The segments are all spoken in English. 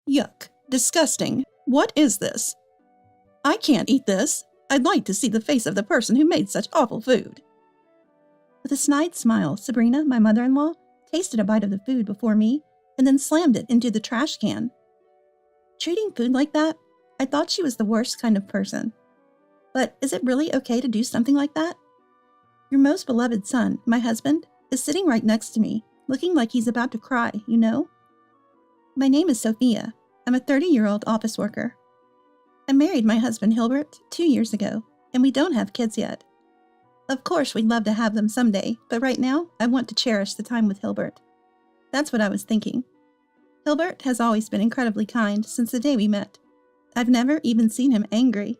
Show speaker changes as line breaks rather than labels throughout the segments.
Yuck. Disgusting. What is this? I can't eat this. I'd like to see the face of the person who made such awful food. With a snide smile, Sabrina, my mother-in-law, tasted a bite of the food before me and then slammed it into the trash can. Treating food like that, I thought she was the worst kind of person. But is it really okay to do something like that? Your most beloved son, my husband, is sitting right next to me, looking like he's about to cry, you know? My name is Sophia. I'm a 30-year-old office worker. I married my husband Hilbert 2 years ago, and we don't have kids yet. Of course, we'd love to have them someday, but right now, I want to cherish the time with Hilbert. That's what I was thinking. Hilbert has always been incredibly kind since the day we met. I've never even seen him angry.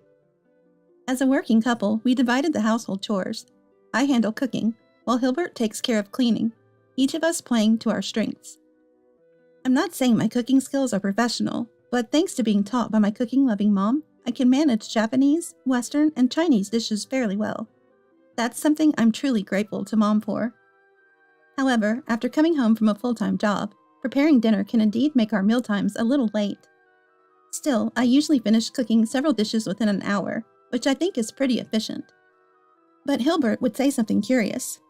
As a working couple, we divided the household chores. I handle cooking, while Hilbert takes care of cleaning, each of us playing to our strengths. I'm not saying my cooking skills are professional, but thanks to being taught by my cooking-loving mom, I can manage Japanese, Western, and Chinese dishes fairly well. That's something I'm truly grateful to Mom for. However, after coming home from a full-time job, preparing dinner can indeed make our mealtimes a little late. Still, I usually finish cooking several dishes within an hour, which I think is pretty efficient. But Hilbert would say something curious.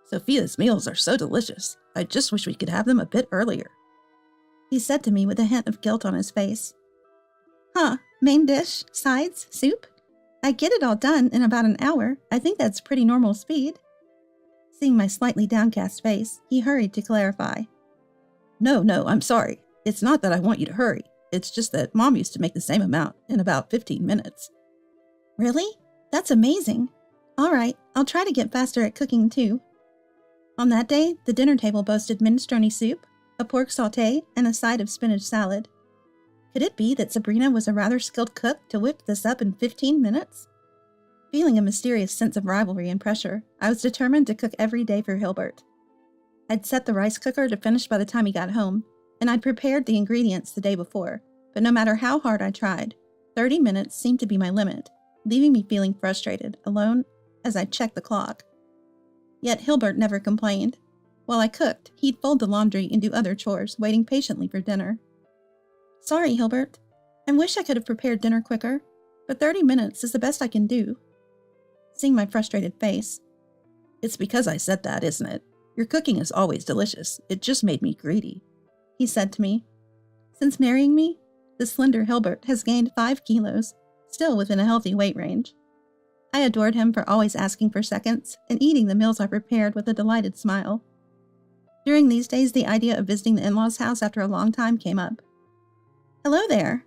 Sophia's meals are so delicious. I just wish we could have them a bit earlier, he said to me with a hint of guilt on his face. Huh, main dish, sides, soup? I get it all done in about an hour. I think that's pretty normal speed. Seeing my slightly downcast face, he hurried to clarify. No, I'm sorry. It's not that I want you to hurry. It's just that Mom used to make the same amount in about 15 minutes. Really? That's amazing. All right, I'll try to get faster at cooking too. On that day, the dinner table boasted minestrone soup, a pork sauté, and a side of spinach salad. Could it be that Sabrina was a rather skilled cook to whip this up in 15 minutes? Feeling a mysterious sense of rivalry and pressure, I was determined to cook every day for Hilbert. I'd set the rice cooker to finish by the time he got home, and I'd prepared the ingredients the day before, but no matter how hard I tried, 30 minutes seemed to be my limit, leaving me feeling frustrated, alone, as I checked the clock. Yet Hilbert never complained. While I cooked, he'd fold the laundry and do other chores, waiting patiently for dinner. Sorry, Hilbert. I wish I could have prepared dinner quicker, but 30 minutes is the best I can do. Seeing my frustrated face. It's because I said that, isn't it? Your cooking is always delicious. It just made me greedy, he said to me. Since marrying me, the slender Hilbert has gained 5 kilos, still within a healthy weight range. I adored him for always asking for seconds and eating the meals I prepared with a delighted smile. During these days, the idea of visiting the in-laws' house after a long time came up. Hello there.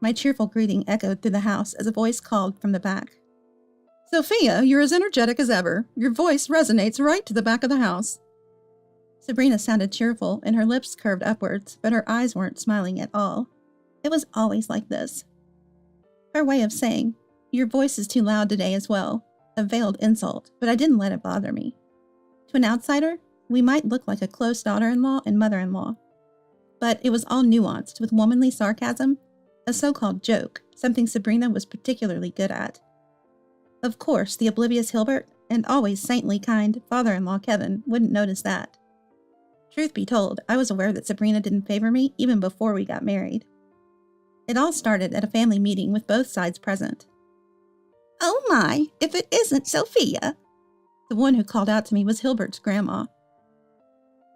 My cheerful greeting echoed through the house as a voice called from the back. Sophia, you're as energetic as ever. Your voice resonates right to the back of the house. Sabrina sounded cheerful and her lips curved upwards, but her eyes weren't smiling at all. It was always like this. Her way of saying, your voice is too loud today as well, a veiled insult, but I didn't let it bother me. To an outsider, we might look like a close daughter-in-law and mother-in-law. But it was all nuanced with womanly sarcasm, a so-called joke, something Sabrina was particularly good at. Of course, the oblivious Hilbert, and always saintly kind father-in-law Kevin, wouldn't notice that. Truth be told, I was aware that Sabrina didn't favor me even before we got married. It all started at a family meeting with both sides present. Oh my, if it isn't Sophia! The one who called out to me was Hilbert's grandma.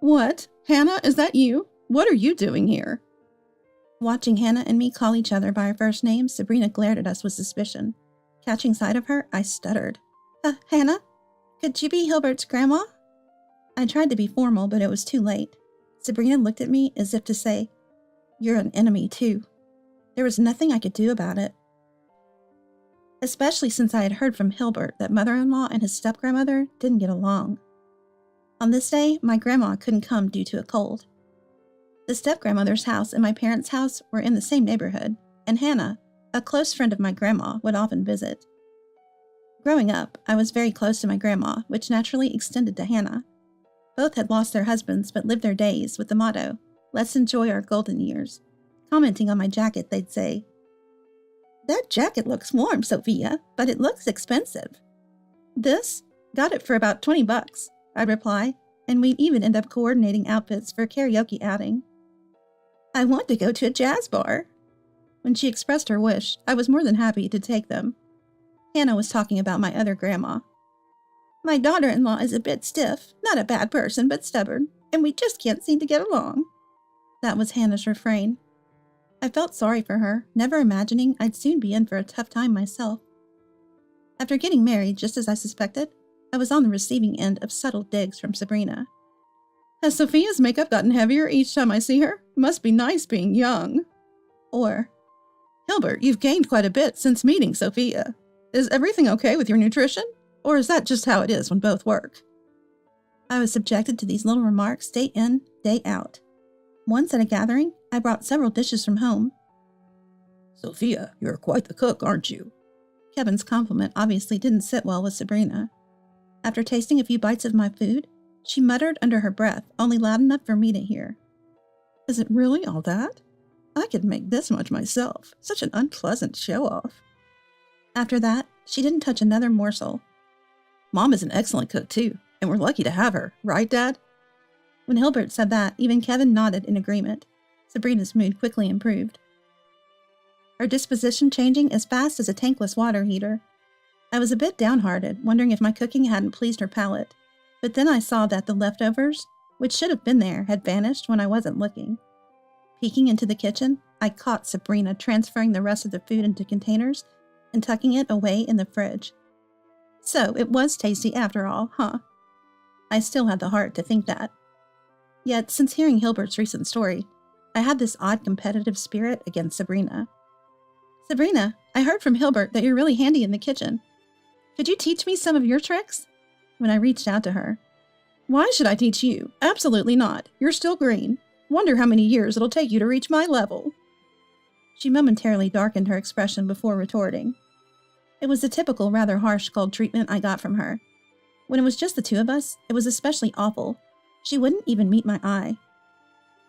What? Hannah, is that you? What are you doing here? Watching Hannah and me call each other by our first names, Sabrina glared at us with suspicion. Catching sight of her, I stuttered. Hannah? Could you be Hilbert's grandma? I tried to be formal, but it was too late. Sabrina looked at me as if to say, You're an enemy too. There was nothing I could do about it. Especially since I had heard from Hilbert that mother-in-law and his step-grandmother didn't get along. On this day, my grandma couldn't come due to a cold. The step-grandmother's house and my parents' house were in the same neighborhood, and Hannah, a close friend of my grandma, would often visit. Growing up, I was very close to my grandma, which naturally extended to Hannah. Both had lost their husbands but lived their days with the motto, let's enjoy our golden years. Commenting on my jacket, they'd say, That jacket looks warm, Sophia, but it looks expensive. This? Got it for about $20, I'd reply, and we'd even end up coordinating outfits for a karaoke outing. I want to go to a jazz bar. When she expressed her wish, I was more than happy to take them. Hannah was talking about my other grandma. My daughter-in-law is a bit stiff, not a bad person, but stubborn, and we just can't seem to get along. That was Hannah's refrain. I felt sorry for her, never imagining I'd soon be in for a tough time myself. After getting married, just as I suspected, I was on the receiving end of subtle digs from Sabrina. Has Sophia's makeup gotten heavier each time I see her? Must be nice being young. Or, Hilbert, you've gained quite a bit since meeting Sophia. Is everything okay with your nutrition? Or is that just how it is when both work? I was subjected to these little remarks day in, day out. Once at a gathering, I brought several dishes from home. Sophia, you're quite the cook, aren't you? Kevin's compliment obviously didn't sit well with Sabrina. After tasting a few bites of my food, she muttered under her breath, only loud enough for me to hear. Is it really all that? I could make this much myself. Such an unpleasant show-off. After that, she didn't touch another morsel. Mom is an excellent cook, too, and we're lucky to have her, right, Dad? When Hilbert said that, even Kevin nodded in agreement. Sabrina's mood quickly improved. Her disposition changing as fast as a tankless water heater. I was a bit downhearted, wondering if my cooking hadn't pleased her palate, but then I saw that the leftovers, which should have been there, had vanished when I wasn't looking. Peeking into the kitchen, I caught Sabrina transferring the rest of the food into containers and tucking it away in the fridge. So it was tasty after all, huh? I still had the heart to think that. Yet, since hearing Hilbert's recent story, I had this odd competitive spirit against Sabrina. Sabrina, I heard from Hilbert that you're really handy in the kitchen. Could you teach me some of your tricks? When I reached out to her. Why should I teach you? Absolutely not. You're still green. Wonder how many years it'll take you to reach my level. She momentarily darkened her expression before retorting. It was the typical, rather harsh cold treatment I got from her. When it was just the two of us, it was especially awful. She wouldn't even meet my eye.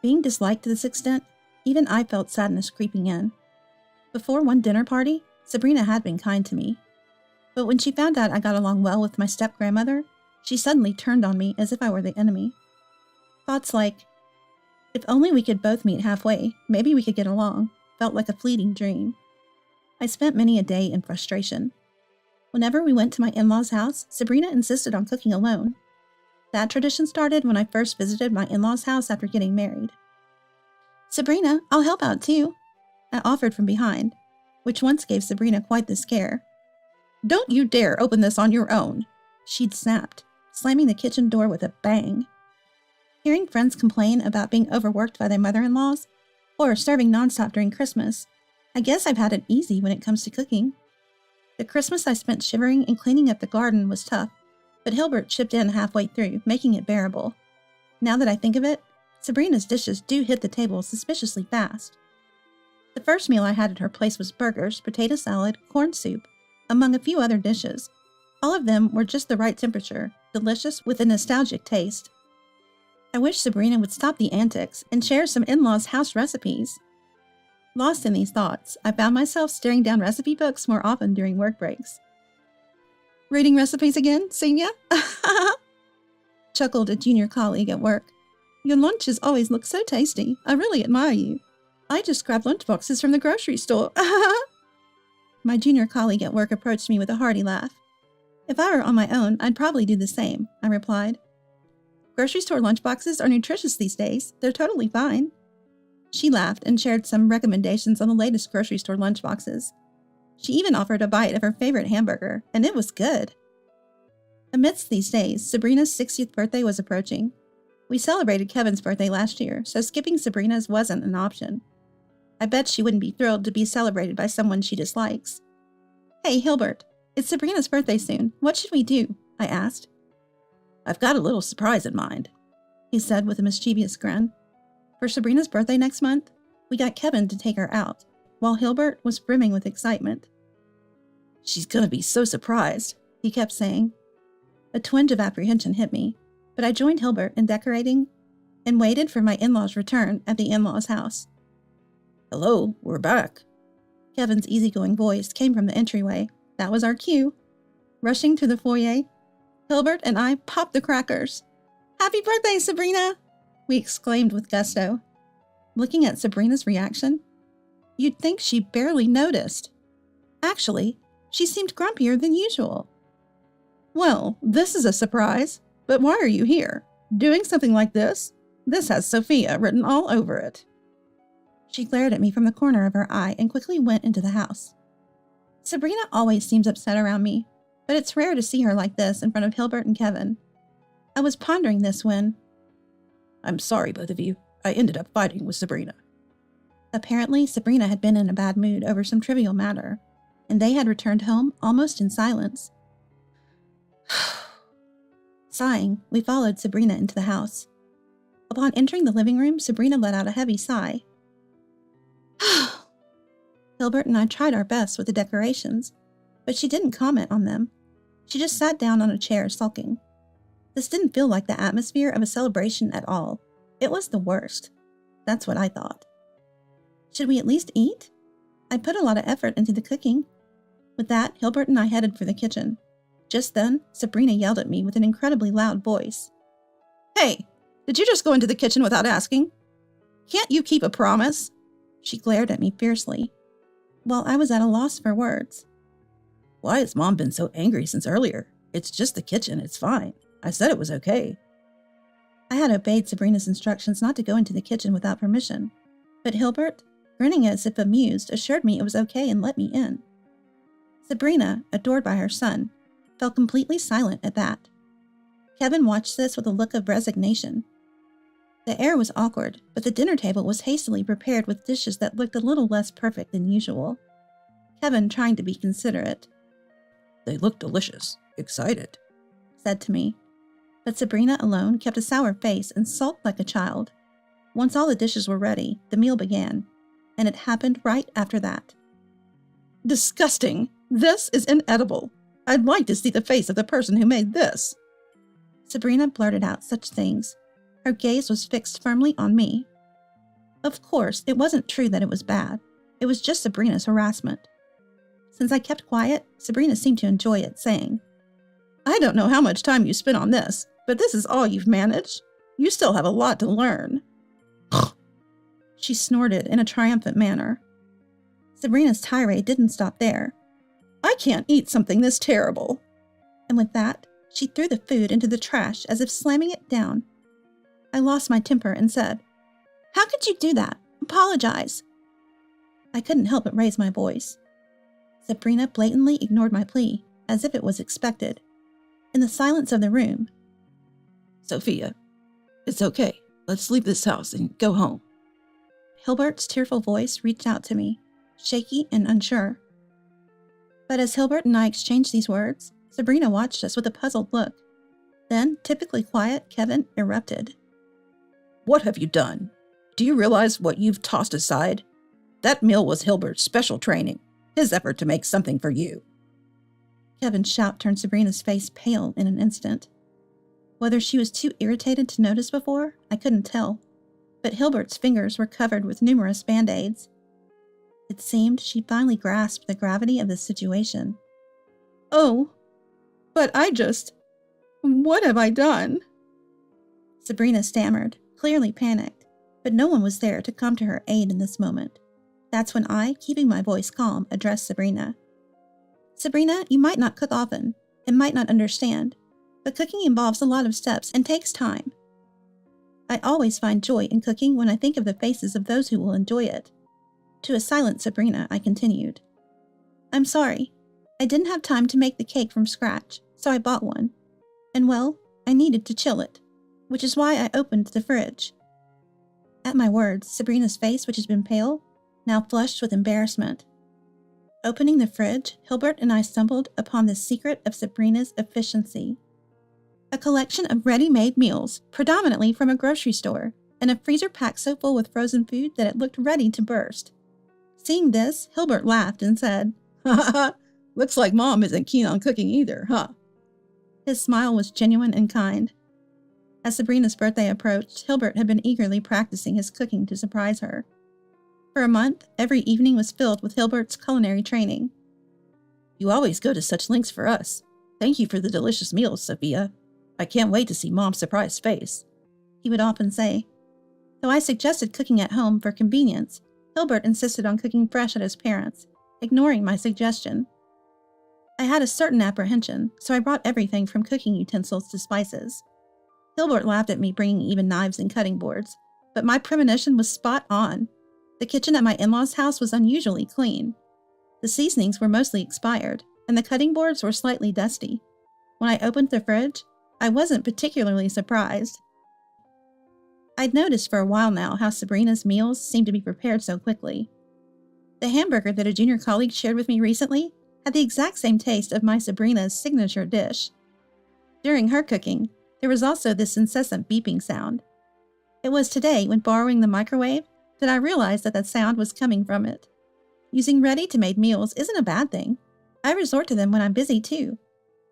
Being disliked to this extent, even I felt sadness creeping in. Before one dinner party, Sabrina had been kind to me. But when she found out I got along well with my step-grandmother, she suddenly turned on me as if I were the enemy. Thoughts like, if only we could both meet halfway, maybe we could get along, felt like a fleeting dream. I spent many a day in frustration. Whenever we went to my in-laws' house, Sabrina insisted on cooking alone. That tradition started when I first visited my in-laws' house after getting married. Sabrina, I'll help out too, I offered from behind, which once gave Sabrina quite the scare. Don't you dare open this on your own, she'd snapped, slamming the kitchen door with a bang. Hearing friends complain about being overworked by their mother-in-laws, or serving nonstop during Christmas, I guess I've had it easy when it comes to cooking. The Christmas I spent shivering and cleaning up the garden was tough, but Hilbert chipped in halfway through, making it bearable. Now that I think of it, Sabrina's dishes do hit the table suspiciously fast. The first meal I had at her place was burgers, potato salad, corn soup, among a few other dishes. All of them were just the right temperature, delicious with a nostalgic taste. I wish Sabrina would stop the antics and share some in-laws' house recipes. Lost in these thoughts, I found myself staring down recipe books more often during work breaks. Reading recipes again, Senior? Chuckled a junior colleague at work. Your lunches always look so tasty. I really admire you. I just grabbed lunchboxes from the grocery store. My junior colleague at work approached me with a hearty laugh. If I were on my own, I'd probably do the same, I replied. Grocery store lunchboxes are nutritious these days. They're totally fine. She laughed and shared some recommendations on the latest grocery store lunchboxes. She even offered a bite of her favorite hamburger, and it was good. Amidst these days, Sabrina's 60th birthday was approaching. We celebrated Kevin's birthday last year, so skipping Sabrina's wasn't an option. I bet she wouldn't be thrilled to be celebrated by someone she dislikes. Hey, Hilbert, it's Sabrina's birthday soon. What should we do? I asked. I've got a little surprise in mind, he said with a mischievous grin. For Sabrina's birthday next month, we got Kevin to take her out, while Hilbert was brimming with excitement. She's gonna be so surprised, he kept saying. A twinge of apprehension hit me, but I joined Hilbert in decorating and waited for my in-laws' return at the in-laws' house. Hello, we're back. Kevin's easygoing voice came from the entryway. That was our cue. Rushing to the foyer, Hilbert and I popped the crackers. Happy birthday, Sabrina! We exclaimed with gusto. Looking at Sabrina's reaction, you'd think she barely noticed. Actually, she seemed grumpier than usual. Well, this is a surprise, but why are you here? Doing something like this? This has Sophia written all over it. She glared at me from the corner of her eye and quickly went into the house. Sabrina always seems upset around me, but it's rare to see her like this in front of Hilbert and Kevin. I was pondering this when... I'm sorry, both of you. I ended up fighting with Sabrina. Apparently, Sabrina had been in a bad mood over some trivial matter, and they had returned home almost in silence. Sighing, we followed Sabrina into the house. Upon entering the living room, Sabrina let out a heavy sigh. Hilbert and I tried our best with the decorations, but she didn't comment on them. She just sat down on a chair, sulking. This didn't feel like the atmosphere of a celebration at all. It was the worst. That's what I thought. Should we at least eat? I put a lot of effort into the cooking. With that, Hilbert and I headed for the kitchen. Just then, Sabrina yelled at me with an incredibly loud voice. Hey, did you just go into the kitchen without asking? Can't you keep a promise? She glared at me fiercely, while I was at a loss for words. Why has Mom been so angry since earlier? It's just the kitchen, it's fine. I said it was okay. I had obeyed Sabrina's instructions not to go into the kitchen without permission, but Hilbert, grinning as if amused, assured me it was okay and let me in. Sabrina, adored by her son, fell completely silent at that. Kevin watched this with a look of resignation. The air was awkward, but the dinner table was hastily prepared with dishes that looked a little less perfect than usual. Kevin, trying to be considerate, "They look delicious. Excited," said to me. But Sabrina alone kept a sour face and sulked like a child. Once all the dishes were ready, the meal began, and it happened right after that. Disgusting! This is inedible. I'd like to see the face of the person who made this. Sabrina blurted out such things. Her gaze was fixed firmly on me. Of course, it wasn't true that it was bad. It was just Sabrina's harassment. Since I kept quiet, Sabrina seemed to enjoy it, saying, I don't know how much time you spent on this, but this is all you've managed. You still have a lot to learn. She snorted in a triumphant manner. Sabrina's tirade didn't stop there. I can't eat something this terrible. And with that, she threw the food into the trash as if slamming it down. I lost my temper and said, How could you do that? Apologize. I couldn't help but raise my voice. Sabrina blatantly ignored my plea, as if it was expected. In the silence of the room, Sophia, it's okay. Let's leave this house and go home. Hilbert's tearful voice reached out to me, shaky and unsure. But as Hilbert and I exchanged these words, Sabrina watched us with a puzzled look. Then, typically quiet, Kevin erupted. What have you done? Do you realize what you've tossed aside? That meal was Hilbert's special training, his effort to make something for you. Kevin's shout turned Sabrina's face pale in an instant. Whether she was too irritated to notice before, I couldn't tell, but Hilbert's fingers were covered with numerous band-aids. It seemed she finally grasped the gravity of the situation. Oh, but what have I done? Sabrina stammered, clearly panicked, but no one was there to come to her aid in this moment. That's when I, keeping my voice calm, addressed Sabrina. Sabrina, you might not cook often, and might not understand, but cooking involves a lot of steps and takes time. I always find joy in cooking when I think of the faces of those who will enjoy it. To a silent Sabrina, I continued. I'm sorry. I didn't have time to make the cake from scratch, so I bought one. And well, I needed to chill it, which is why I opened the fridge. At my words, Sabrina's face, which had been pale, now flushed with embarrassment. Opening the fridge, Hilbert and I stumbled upon the secret of Sabrina's efficiency. A collection of ready-made meals, predominantly from a grocery store, and a freezer packed so full with frozen food that it looked ready to burst. Seeing this, Hilbert laughed and said, Ha ha, looks like Mom isn't keen on cooking either, huh? His smile was genuine and kind. As Sabrina's birthday approached, Hilbert had been eagerly practicing his cooking to surprise her. For a month, every evening was filled with Hilbert's culinary training. You always go to such lengths for us. Thank you for the delicious meals, Sophia. I can't wait to see Mom's surprised face, he would often say. Though I suggested cooking at home for convenience, Hilbert insisted on cooking fresh at his parents', ignoring my suggestion. I had a certain apprehension, so I brought everything from cooking utensils to spices. Hilbert laughed at me bringing even knives and cutting boards, but my premonition was spot on. The kitchen at my in-laws' house was unusually clean. The seasonings were mostly expired, and the cutting boards were slightly dusty. When I opened the fridge, I wasn't particularly surprised. I'd noticed for a while now how Sabrina's meals seemed to be prepared so quickly. The hamburger that a junior colleague shared with me recently had the exact same taste of my Sabrina's signature dish. During her cooking, there was also this incessant beeping sound. It was today, when borrowing the microwave, that I realized that sound was coming from it. Using ready-to-made meals isn't a bad thing. I resort to them when I'm busy too.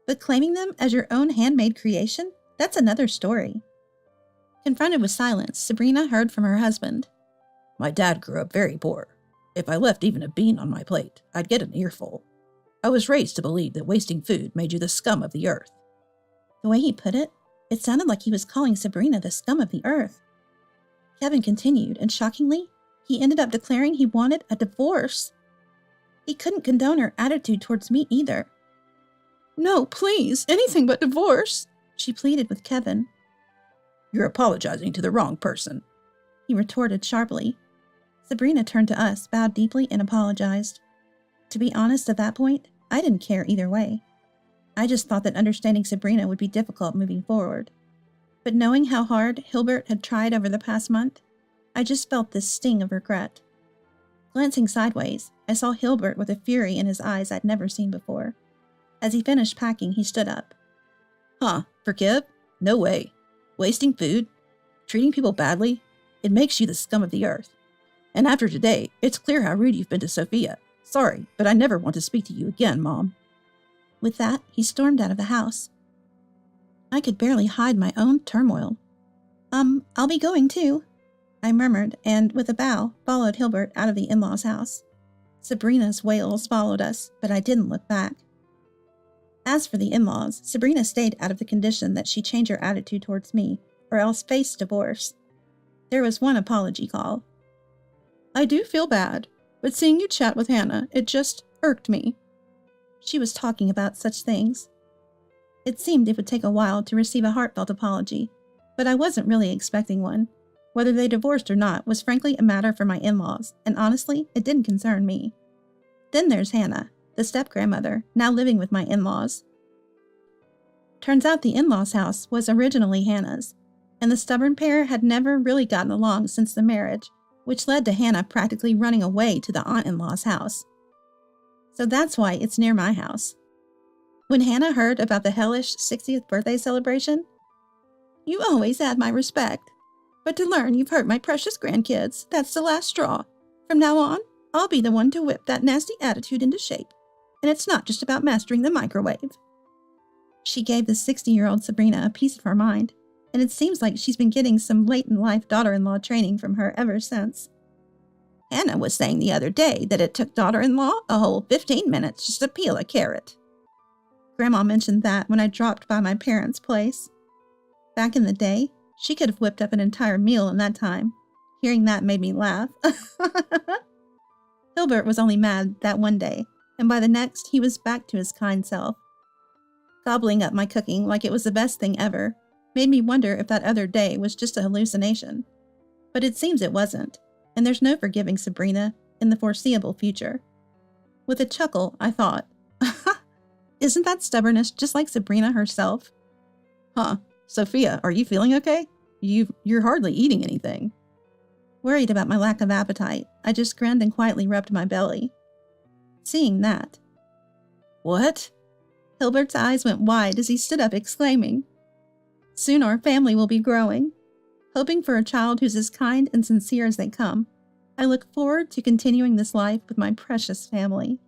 But claiming them as your own handmade creation, that's another story. Confronted with silence, Sabrina heard from her husband.
My dad grew up very poor. If I left even a bean on my plate, I'd get an earful. I was raised to believe that wasting food made you the scum of the earth.
The way he put it, it sounded like he was calling Sabrina the scum of the earth. Kevin continued, and shockingly, he ended up declaring he wanted a divorce. He couldn't condone her attitude towards me either.
No, please, anything but divorce,
she pleaded with Kevin.
You're apologizing to the wrong person,
he retorted sharply. Sabrina turned to us, bowed deeply, and apologized. To be honest, at that point, I didn't care either way. I just thought that understanding Sabrina would be difficult moving forward. But knowing how hard Hilbert had tried over the past month, I just felt this sting of regret. Glancing sideways, I saw Hilbert with a fury in his eyes I'd never seen before. As he finished packing, he stood up.
Forgive? No way. Wasting food? Treating people badly? It makes you the scum of the earth. And after today, it's clear how rude you've been to Sophia. Sorry, but I never want to speak to you again, Mom.
With that, he stormed out of the house. I could barely hide my own turmoil. I'll be going too, I murmured, and with a bow, followed Hilbert out of the in-laws' house. Sabrina's wails followed us, but I didn't look back. As for the in-laws, Sabrina stayed out of the condition that she change her attitude towards me, or else face divorce. There was one apology call.
I do feel bad, but seeing you chat with Hannah, it just irked me.
She was talking about such things. It seemed it would take a while to receive a heartfelt apology, but I wasn't really expecting one. Whether they divorced or not was frankly a matter for my in-laws, and honestly, it didn't concern me. Then there's Hannah, the step-grandmother, now living with my in-laws. Turns out the in-laws' house was originally Hannah's, and the stubborn pair had never really gotten along since the marriage, which led to Hannah practically running away to the aunt-in-law's house. So that's why it's near my house. When Hannah heard about the hellish 60th birthday celebration, "You always had my respect, but to learn you've hurt my precious grandkids, that's the last straw. From now on, I'll be the one to whip that nasty attitude into shape, and it's not just about mastering the microwave." She gave the 60-year-old Sabrina a piece of her mind, and it seems like she's been getting some late-in-life daughter-in-law training from her ever since.
Hannah was saying the other day that it took daughter-in-law a whole 15 minutes just to peel a carrot.
Grandma mentioned that when I dropped by my parents' place. Back in the day, she could have whipped up an entire meal in that time. Hearing that made me laugh. Hilbert was only mad that one day, and by the next, he was back to his kind self. Gobbling up my cooking like it was the best thing ever made me wonder if that other day was just a hallucination. But it seems it wasn't, and there's no forgiving Sabrina in the foreseeable future. With a chuckle, I thought, isn't that stubbornness just like Sabrina herself?
Sophia, are you feeling okay? You're hardly eating anything.
Worried about my lack of appetite, I just grinned and quietly rubbed my belly. Seeing that.
What?
Hilbert's eyes went wide as he stood up exclaiming, "Soon our family will be growing. Hoping for a child who's as kind and sincere as they come, I look forward to continuing this life with my precious family."